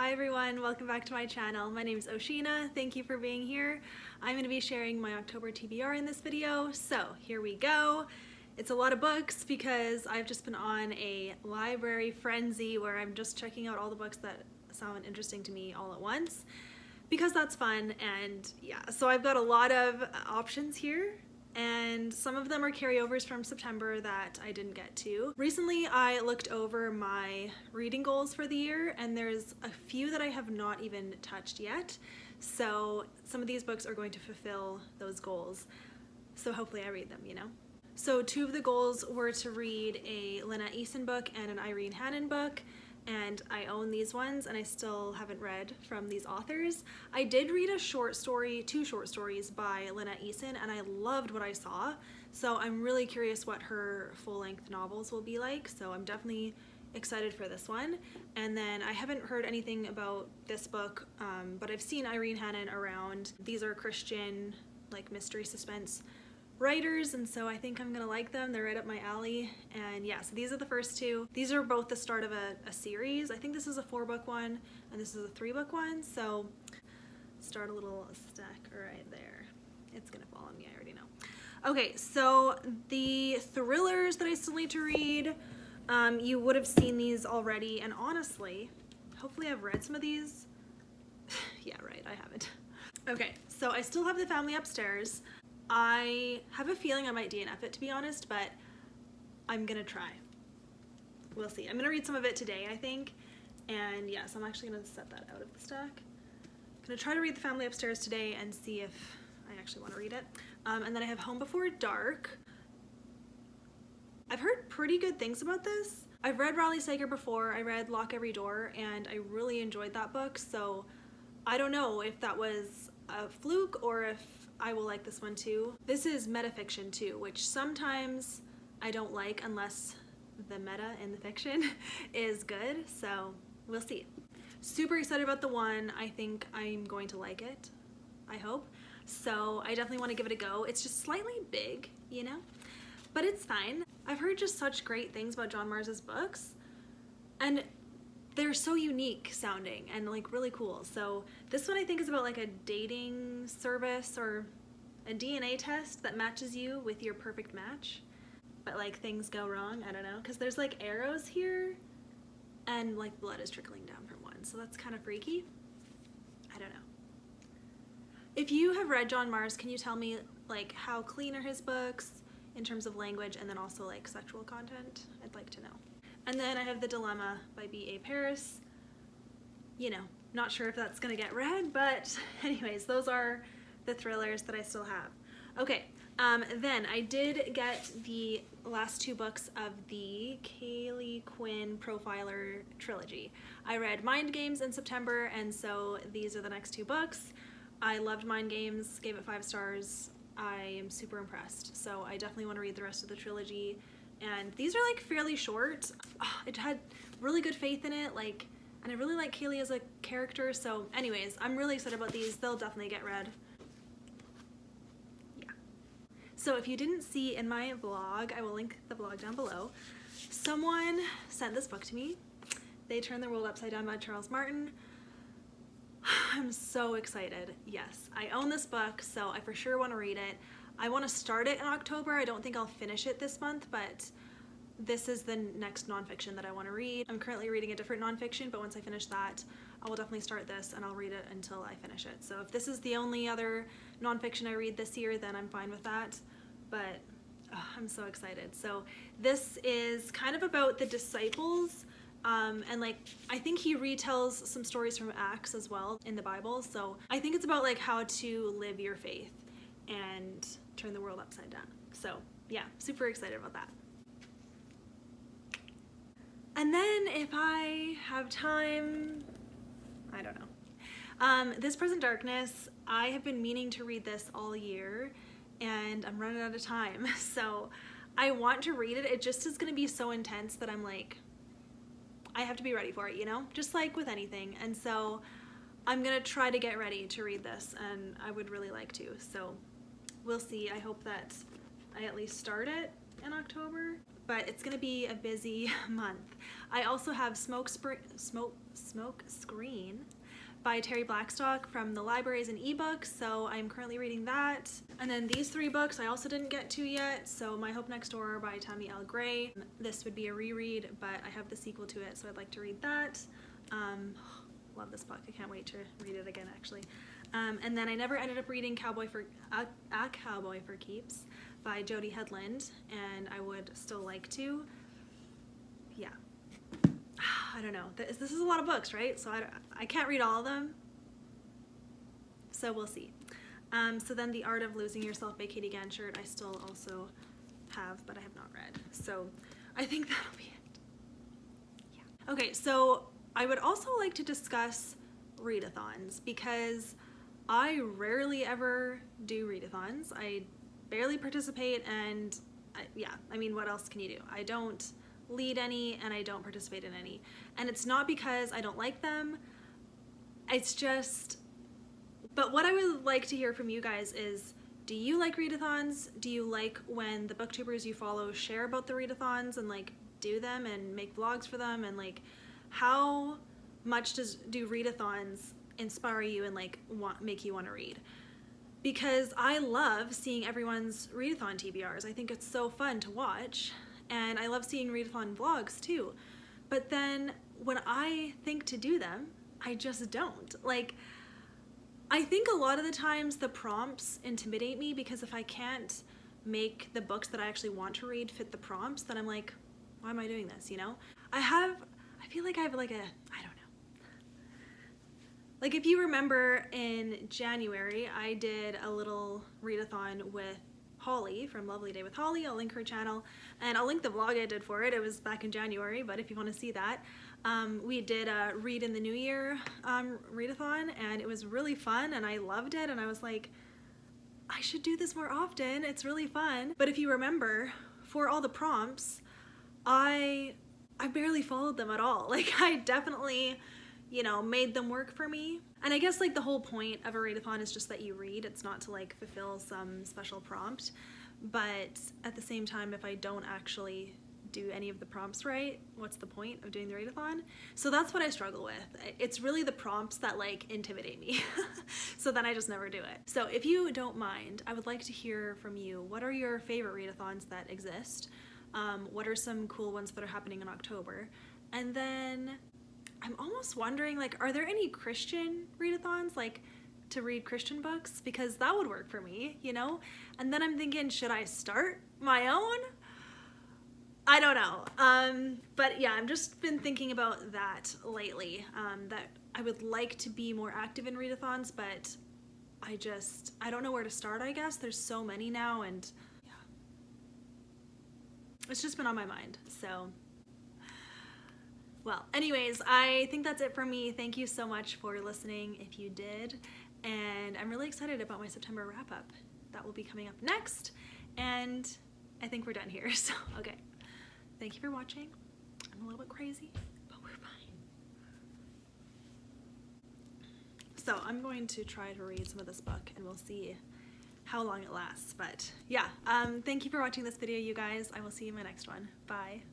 Hi everyone, welcome back to my channel. My name is Oshina. Thank you for being here. I'm going to be sharing my October TBR in this video, so here we go. It's a lot of books because I've just been on a library frenzy where I'm just checking out all the books that sound interesting to me all at once because that's fun. And yeah, so I've got a lot of options here, and some of them are carryovers from September that I didn't get to. Recently I looked over my reading goals for the year, and there's a few that I have not even touched yet, so some of these books are going to fulfill those goals, so hopefully I read them, you know. So two of the goals were to read a Lynette Eason book and an Irene Hannon book, and I own these ones and I still haven't read from these authors. I did read two short stories by Lynette Eason, and I loved what I saw, so I'm really curious what her full-length novels will be like, so I'm definitely excited for this one. And then I haven't heard anything about this book, but I've seen Irene Hannon around. These are Christian, like, mystery suspense writers, and so I think I'm gonna like them. They're right up my alley. And yeah, so these are the first two. These are both the start of a series. I think this is a 4-book one and this is a 3-book one, so start a little stack right there. It's gonna fall on me, I already know. Okay, so the thrillers that I still need to read, you would have seen these already, and honestly, hopefully I've read some of these. Yeah, right, I haven't. Okay, so I still have The Family Upstairs. I have a feeling I might DNF it, to be honest, but I'm gonna try. We'll see. I'm gonna read some of it today, I think, and yes, I'm actually gonna set that out of the stack. I'm gonna try to read The Family Upstairs today and see if I actually want to read it. And then I have Home Before Dark. I've heard pretty good things about this. I've read Raleigh Sager before. I read Lock Every Door, and I really enjoyed that book, so I don't know if that was a fluke or if I will like this one too. This is metafiction too, which sometimes I don't like unless the meta in the fiction is good, so we'll see. Super excited about the one. I think I'm going to like it, I hope. So I definitely want to give it a go. It's just slightly big, you know, but it's fine. I've heard just such great things about John Mars's books, and they're so unique sounding and like really cool. So this one I think is about like a dating service or a DNA test that matches you with your perfect match, but like things go wrong, I don't know, because there's like arrows here and like blood is trickling down from one, so that's kind of freaky. I don't know. If you have read John Mars, can you tell me like how clean are his books in terms of language and then also like sexual content? I'd like to know. And then I have The Dilemma by B.A. Paris. You know, not sure if that's gonna get read, but anyways, those are the thrillers that I still have. Okay, then I did get the last 2 books of the Kaylee Quinn Profiler trilogy. I read Mind Games in September, and so these are the next 2 books. I loved Mind Games, gave it 5 stars. I am super impressed, so I definitely want to read the rest of the trilogy. And these are like fairly short. It had really good faith in it, like, and I really like Kaylee as a character, so anyways, I'm really excited about these. They'll definitely get read. Yeah. So if you didn't see in my vlog, I will link the vlog down below. Someone sent this book to me. They Turned the World Upside Down by Charles Martin. I'm so excited. Yes, I own this book, so I for sure want to read it. I want to start it in October. I don't think I'll finish it this month, but this is the next nonfiction that I want to read. I'm currently reading a different nonfiction, but once I finish that, I will definitely start this and I'll read it until I finish it. So if this is the only other nonfiction I read this year, then I'm fine with that, but I'm so excited. So this is kind of about the disciples, and like I think he retells some stories from Acts as well in the Bible, so I think it's about like how to live your faith and turn the world upside down. So yeah, super excited about that. And then if I have time, I don't know. This Present Darkness, I have been meaning to read this all year and I'm running out of time. So I want to read it. It just is gonna be so intense that I'm like, I have to be ready for it, you know? Just like with anything. And so I'm gonna try to get ready to read this, and I would really like to. So we'll see. I hope that I at least start it in October. but it's gonna be a busy month. I also have Smoke Screen by Terry Blackstock from the libraries and ebooks, so I'm currently reading that. And then these 3 books I also didn't get to yet, so My Hope Next Door by Tammy L. Gray. This would be a reread, but I have the sequel to it, so I'd like to read that. Love this book. I can't wait to read it again, actually. And then I never ended up reading A Cowboy for Keeps by Jody Headland, and I would still like to. Yeah. I don't know. This is a lot of books, right? So I can't read all of them. So we'll see. So then The Art of Losing Yourself by Katie Ganchert I still also have, but I have not read. So I think that'll be it. Yeah. Okay, so I would also like to discuss readathons because I rarely ever do readathons. I barely participate, and I mean, what else can you do? I don't lead any and I don't participate in any. And it's not because I don't like them, it's just, but what I would like to hear from you guys is, do you like readathons? Do you like when the booktubers you follow share about the readathons and like do them and make vlogs for them, and like how much do readathons inspire you and like make you want to read? Because I love seeing everyone's readathon TBRs. I think it's so fun to watch, and I love seeing readathon vlogs too. But then when I think to do them, I just don't. Like, I think a lot of the times the prompts intimidate me, because if I can't make the books that I actually want to read fit the prompts, then I'm like, why am I doing this, you know? I feel like I have like I don't know. Like, if you remember in January, I did a little readathon with Holly from Lovely Day with Holly. I'll link her channel, and I'll link the vlog I did for it. It was back in January, but if you want to see that, we did a Read in the New Year readathon, and it was really fun, and I loved it, and I was like, I should do this more often. It's really fun. But if you remember, for all the prompts, I barely followed them at all. Like, I definitely, you know, made them work for me. And I guess like the whole point of a readathon is just that you read. It's not to like fulfill some special prompt. But at the same time, if I don't actually do any of the prompts right, what's the point of doing the readathon? So that's what I struggle with. It's really the prompts that like intimidate me. So then I just never do it. So if you don't mind, I would like to hear from you. What are your favorite readathons that exist? What are some cool ones that are happening in October? And then I'm almost wondering, like, are there any Christian readathons, like to read Christian books? Because that would work for me, you know? And then I'm thinking, should I start my own? I don't know. But yeah, I've just been thinking about that lately, that I would like to be more active in readathons, but I don't know where to start, I guess. There's so many now, and yeah. It's just been on my mind, so. Well, anyways, I think that's it for me. Thank you so much for listening if you did. And I'm really excited about my September wrap-up. That will be coming up next. And I think we're done here, so okay. Thank you for watching. I'm a little bit crazy, but we're fine. So I'm going to try to read some of this book, and we'll see how long it lasts. But yeah, thank you for watching this video, you guys. I will see you in my next one. Bye.